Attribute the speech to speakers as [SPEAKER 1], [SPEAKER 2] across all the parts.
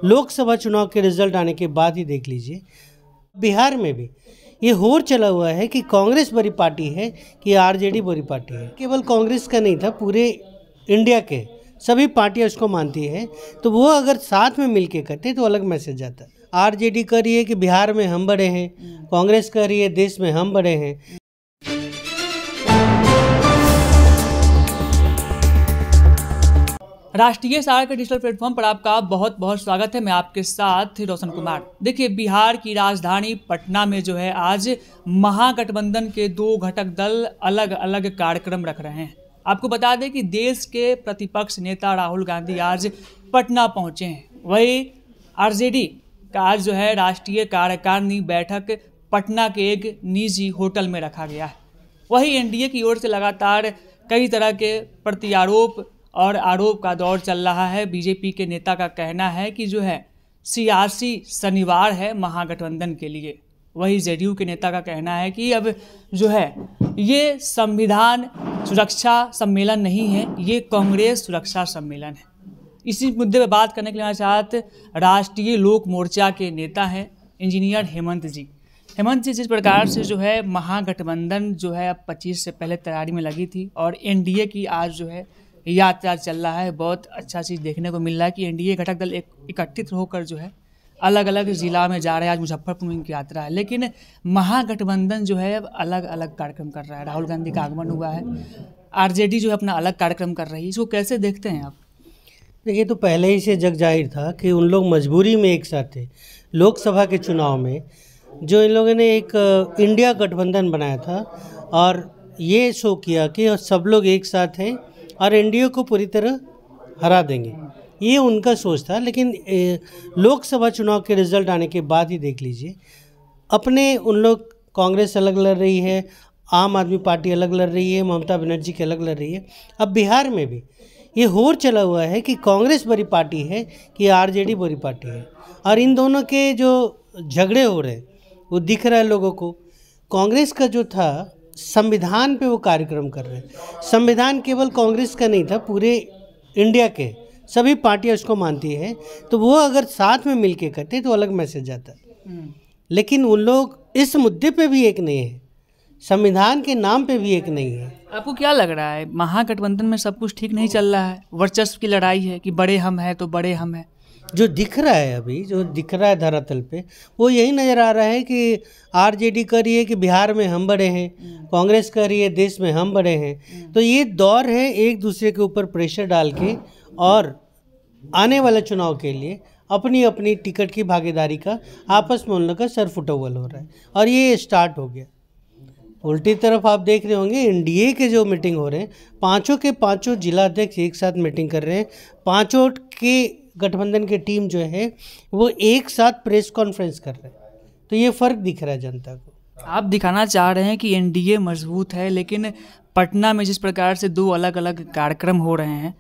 [SPEAKER 1] लोकसभा चुनाव के रिजल्ट आने के बाद ही देख लीजिए, बिहार में भी ये होड़ चला हुआ है कि कांग्रेस बड़ी पार्टी है कि आरजेडी बड़ी पार्टी है। केवल कांग्रेस का नहीं था, पूरे इंडिया के सभी पार्टियां उसको मानती है। तो वो अगर साथ में मिलके करते तो अलग मैसेज आता। आरजेडी कह रही है कि बिहार में हम बड़े हैं, कांग्रेस कह रही है देश में हम बड़े हैं।
[SPEAKER 2] राष्ट्रीय सहारा के डिजिटल प्लेटफॉर्म पर आपका बहुत बहुत स्वागत है। मैं आपके साथ रोशन कुमार। देखिए, बिहार की राजधानी पटना में जो है आज महागठबंधन के दो घटक दल अलग अलग कार्यक्रम रख रहे हैं। आपको बता दें कि देश के प्रतिपक्ष नेता राहुल गांधी आज पटना पहुंचे हैं। वही आरजेडी का आज जो है राष्ट्रीय कार्यकारिणी बैठक पटना के एक निजी होटल में रखा गया है। वही एनडीए की ओर से लगातार कई तरह के प्रत्यारोप और आरोप का दौर चल रहा है। बीजेपी के नेता का कहना है कि जो है सियासी शनिवार है महागठबंधन के लिए। वही जेडीयू के नेता का कहना है कि अब जो है ये संविधान सुरक्षा सम्मेलन नहीं है, ये कांग्रेस सुरक्षा सम्मेलन है। इसी मुद्दे पर बात करने के लिए हमारे साथ राष्ट्रीय लोक मोर्चा के नेता हैं इंजीनियर हेमंत जी। हेमंत जी, जिस प्रकार से जो है महागठबंधन जो है अब 25 से पहले तैयारी में लगी थी और एनडीए की आज जो है यात्रा चल रहा है, बहुत अच्छा चीज़ देखने को मिल रहा है कि एनडीए घटक दल एकत्रित होकर जो है अलग अलग जिला में जा रहे हैं। आज मुजफ्फरपुर में इनकी यात्रा है, लेकिन महागठबंधन जो है अब अलग अलग कार्यक्रम कर रहा है। राहुल गांधी का आगमन हुआ है, आरजेडी जो है अपना अलग कार्यक्रम कर रही है। इसको कैसे देखते हैं आप?
[SPEAKER 1] देखिए, तो पहले ही से जग जाहिर था कि उन लोग मजबूरी में एक साथ थे। लोकसभा के चुनाव में जो इन लोगों ने एक इंडिया गठबंधन बनाया था और ये शो किया कि सब लोग एक साथ हैं और एनडीए को पूरी तरह हरा देंगे, ये उनका सोच था। लेकिन लोकसभा चुनाव के रिजल्ट आने के बाद ही देख लीजिए, अपने उन लोग कांग्रेस अलग लड़ रही है, आम आदमी पार्टी अलग लड़ रही है, ममता बनर्जी की अलग लड़ रही है। अब बिहार में भी ये होड़ चला हुआ है कि कांग्रेस बड़ी पार्टी है कि आरजेडी बड़ी पार्टी है। और इन दोनों के जो झगड़े हो रहे हैं वो दिख रहा है लोगों को। कांग्रेस का जो था संविधान पे वो कार्यक्रम कर रहे हैं। संविधान केवल कांग्रेस का नहीं था, पूरे इंडिया के सभी पार्टियां उसको मानती है। तो वो अगर साथ में मिलके करते तो अलग मैसेज आता। लेकिन उन लोग इस मुद्दे पे भी एक नहीं है, संविधान के नाम पे भी एक नहीं है।
[SPEAKER 2] आपको क्या लग रहा है, महागठबंधन में सब कुछ ठीक नहीं चल रहा है? वर्चस्व की लड़ाई है कि बड़े हम हैं तो बड़े हम हैं।
[SPEAKER 1] जो दिख रहा है अभी, जो दिख रहा है धरातल पे, वो यही नज़र आ रहा है कि आरजेडी कह रही है कि बिहार में हम बड़े हैं, कांग्रेस कह रही है देश में हम बड़े हैं। तो ये दौर है एक दूसरे के ऊपर प्रेशर डाल के और आने वाले चुनाव के लिए अपनी अपनी टिकट की भागीदारी का आपस में उन लोग का सर फुटौल हो रहा है और ये स्टार्ट हो गया। उल्टी तरफ आप देख रहे होंगे एनडीए के जो मीटिंग हो रहे हैं, पाँचों के पाँचों जिलाध्यक्ष एक साथ मीटिंग कर रहे हैं। पाँचों के गठबंधन की टीम जो है वो एक साथ प्रेस कॉन्फ्रेंस कर रहे हैं। तो ये फ़र्क दिख रहा है जनता को।
[SPEAKER 2] आप दिखाना चाह रहे हैं कि एनडीए मजबूत है, लेकिन पटना में जिस प्रकार से दो अलग अलग कार्यक्रम हो रहे हैं,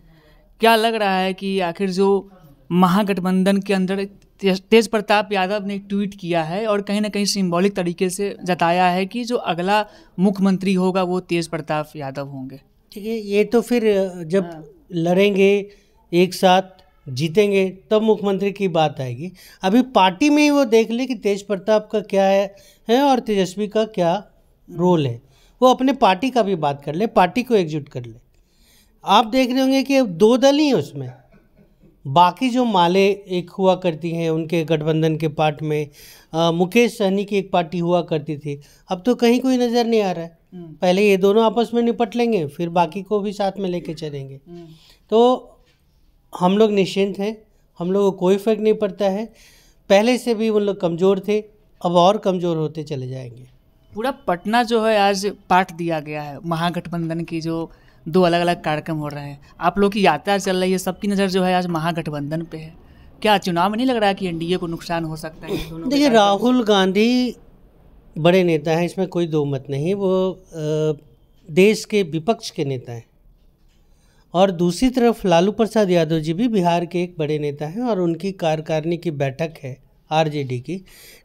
[SPEAKER 2] क्या लग रहा है कि आखिर जो महागठबंधन के अंदर तेज प्रताप यादव ने ट्वीट किया है और कहीं ना कहीं सिंबॉलिक तरीके से जताया है कि जो अगला मुख्यमंत्री होगा वो तेज प्रताप यादव होंगे?
[SPEAKER 1] ठीक है, ये तो फिर जब लड़ेंगे एक साथ जीतेंगे तब मुख्यमंत्री की बात आएगी। अभी पार्टी में ही वो देख ले कि तेज प्रताप का क्या है और तेजस्वी का क्या रोल है। वो अपने पार्टी का भी बात कर ले, पार्टी को एकजुट कर ले। आप देख रहे होंगे कि अब दो दल ही हैं उसमें, बाकी जो माले एक हुआ करती हैं उनके गठबंधन के पार्ट में, मुकेश सहनी की एक पार्टी हुआ करती थी, अब तो कहीं कोई नज़र नहीं आ रहा है। पहले ये दोनों आपस में निपट लेंगे, फिर बाकी को भी साथ में लेके चलेंगे। तो हम लोग निश्चिंत हैं, हम लोगों को कोई फर्क नहीं पड़ता है। पहले से भी उन लोग कमज़ोर थे, अब और कमज़ोर होते चले जाएंगे।
[SPEAKER 2] पूरा पटना जो है आज पार्ट दिया गया है महागठबंधन की, जो दो अलग अलग कार्यक्रम हो रहे हैं। आप लोग की यात्रा चल रही है, सबकी नज़र जो है आज महागठबंधन पे है। क्या चुनाव में नहीं लग रहा है कि एनडीए को नुकसान हो सकता है?
[SPEAKER 1] देखिए, राहुल गांधी बड़े नेता हैं, इसमें कोई दो मत नहीं। वो देश के विपक्ष के नेता हैं और दूसरी तरफ लालू प्रसाद यादव जी भी बिहार के एक बड़े नेता हैं और उनकी कार्यकारिणी की बैठक है आरजेडी की,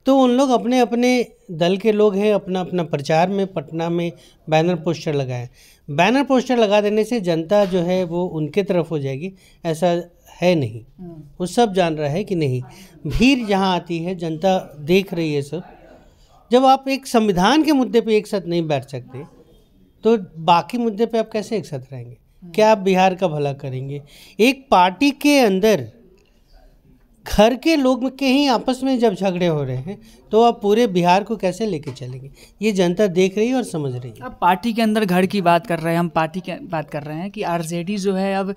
[SPEAKER 1] तो उन लोग अपने अपने दल के लोग हैं, अपना अपना प्रचार में पटना में बैनर पोस्टर लगाएं। बैनर पोस्टर लगा देने से जनता जो है वो उनके तरफ हो जाएगी, ऐसा है नहीं। वो सब जान रहा है कि नहीं, भीड़ जहाँ आती है जनता देख रही है सब। जब आप एक संविधान के मुद्दे पे एक साथ नहीं बैठ सकते तो बाकी मुद्दे पे आप कैसे एक साथ रहेंगे? क्या आप बिहार का भला करेंगे? एक पार्टी के अंदर घर के लोग के ही आपस में जब झगड़े हो रहे हैं तो आप पूरे बिहार को कैसे लेके चलेंगे? ये जनता देख रही है और समझ रही है।
[SPEAKER 2] अब पार्टी के अंदर घर की बात कर रहे हैं, हम पार्टी की बात कर रहे हैं कि आरजेडी जो है, अब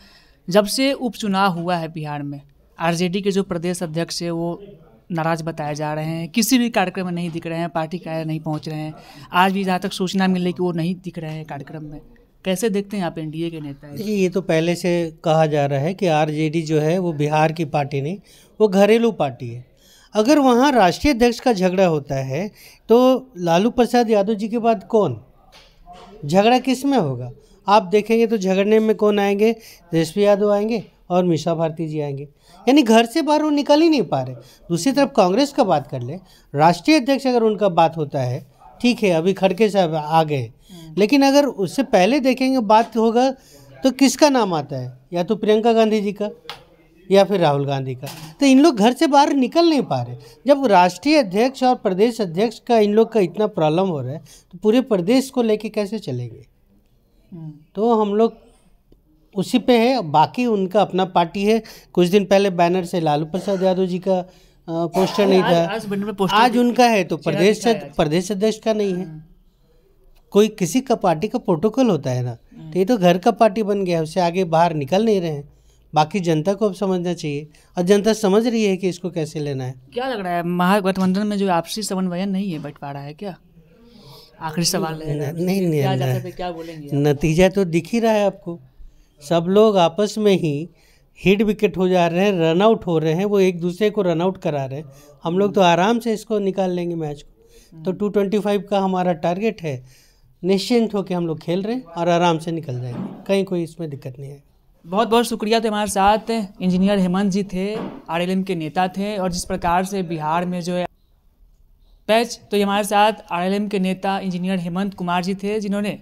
[SPEAKER 2] जब से उपचुनाव हुआ है बिहार में, आरजेडी के जो प्रदेश अध्यक्ष है वो नाराज बताए जा रहे हैं, किसी भी कार्यक्रम में नहीं दिख रहे हैं, पार्टी कार्यालय नहीं पहुंच रहे हैं। आज भी जहाँ तक सूचना मिली कि वो नहीं दिख रहे हैं कार्यक्रम में। कैसे देखते हैं आप एनडीए के नेता?
[SPEAKER 1] देखिए, ये तो पहले से कहा जा रहा है कि आरजेडी जो है वो बिहार की पार्टी नहीं, वो घरेलू पार्टी है। अगर वहाँ राष्ट्रीय अध्यक्ष का झगड़ा होता है तो लालू प्रसाद यादव जी के बाद कौन? झगड़ा किस में होगा? आप देखेंगे तो झगड़ने में कौन आएंगे? तेजस्वी यादव आएंगे और मीसा भारती जी आएंगे। यानी घर से बाहर वो निकल ही नहीं पा रहे। दूसरी तरफ कांग्रेस का बात कर ले, राष्ट्रीय अध्यक्ष अगर उनका बात होता है, ठीक है, अभी खड़गे साहब आ गए, लेकिन अगर उससे पहले देखेंगे बात होगा तो किसका नाम आता है? या तो प्रियंका गांधी जी का या फिर राहुल गांधी का। तो इन लोग घर से बाहर निकल नहीं पा रहे। जब राष्ट्रीय अध्यक्ष और प्रदेश अध्यक्ष का इन लोग का इतना प्रॉब्लम हो रहा है तो पूरे प्रदेश को लेके कैसे चलेंगे? तो हम लोग उसी पे है। बाकी उनका अपना पार्टी है। कुछ दिन पहले बैनर से लालू प्रसाद यादव जी का पोस्टर नहीं था, आज उनका है तो प्रदेश अध्यक्ष का नहीं है। कोई किसी का पार्टी का प्रोटोकॉल होता है ना, तो ये तो घर का पार्टी बन गया, उससे आगे बाहर निकल नहीं रहे हैं। बाकी जनता को अब समझना चाहिए और जनता समझ रही है कि इसको कैसे लेना है।
[SPEAKER 2] क्या लग रहा है, महागठबंधन में जो आपसी समन्वय नहीं है बैठ पा रहा है क्या? आखिरी सवाल है।
[SPEAKER 1] नहीं,
[SPEAKER 2] क्या बोलेंगे?
[SPEAKER 1] नतीजा तो दिख ही रहा है आपको। सब लोग आपस में ही हिट विकेट हो जा रहे हैं, रन आउट हो रहे हैं, वो एक दूसरे को रन आउट करा रहे हैं। हम लोग तो आराम से इसको निकाल लेंगे मैच को। तो 225 का हमारा टारगेट है। निश्चिंत होकर हम लोग खेल रहे हैं और आराम से निकल जाएंगे, कहीं कोई इसमें दिक्कत नहीं है।
[SPEAKER 2] बहुत बहुत शुक्रिया। तो हमारे साथ इंजीनियर हेमंत जी थे, आरएलएम के नेता थे, और जिस प्रकार से बिहार में जो है तो ये हमारे साथ आरएलएम के नेता इंजीनियर हेमंत कुमार जी थे, जिन्होंने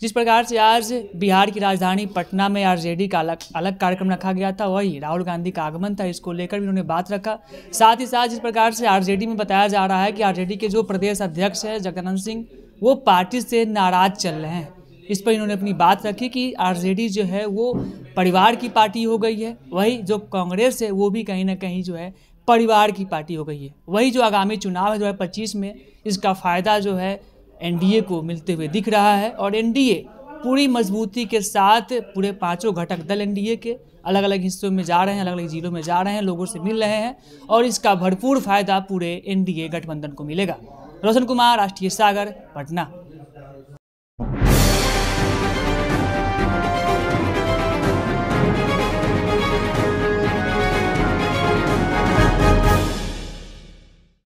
[SPEAKER 2] जिस प्रकार से आज बिहार की राजधानी पटना में आरजेडी का अलग कार्यक्रम रखा गया था, वही राहुल गांधी का आगमन था, इसको लेकर भी उन्होंने बात रखा। साथ ही साथ जिस प्रकार से आरजेडी में बताया जा रहा है कि आरजेडी के जो प्रदेश अध्यक्ष है जगदानंद सिंह, वो पार्टी से नाराज चल रहे हैं, इस पर इन्होंने अपनी बात रखी कि आरजेडी जो है वो परिवार की पार्टी हो गई है। वही जो कांग्रेस है वो भी कहीं ना कहीं जो है परिवार की पार्टी हो गई है। वही जो आगामी चुनाव है 2025 में, इसका फ़ायदा जो है एनडीए को मिलते हुए दिख रहा है। और एनडीए पूरी मजबूती के साथ, पूरे पांचों घटक दल एनडीए के अलग अलग हिस्सों में जा रहे हैं, अलग अलग जिलों में जा रहे हैं, लोगों से मिल रहे हैं, और इसका भरपूर फायदा पूरे एनडीए गठबंधन को मिलेगा। रोशन कुमार, राष्ट्रीय सागर, पटना।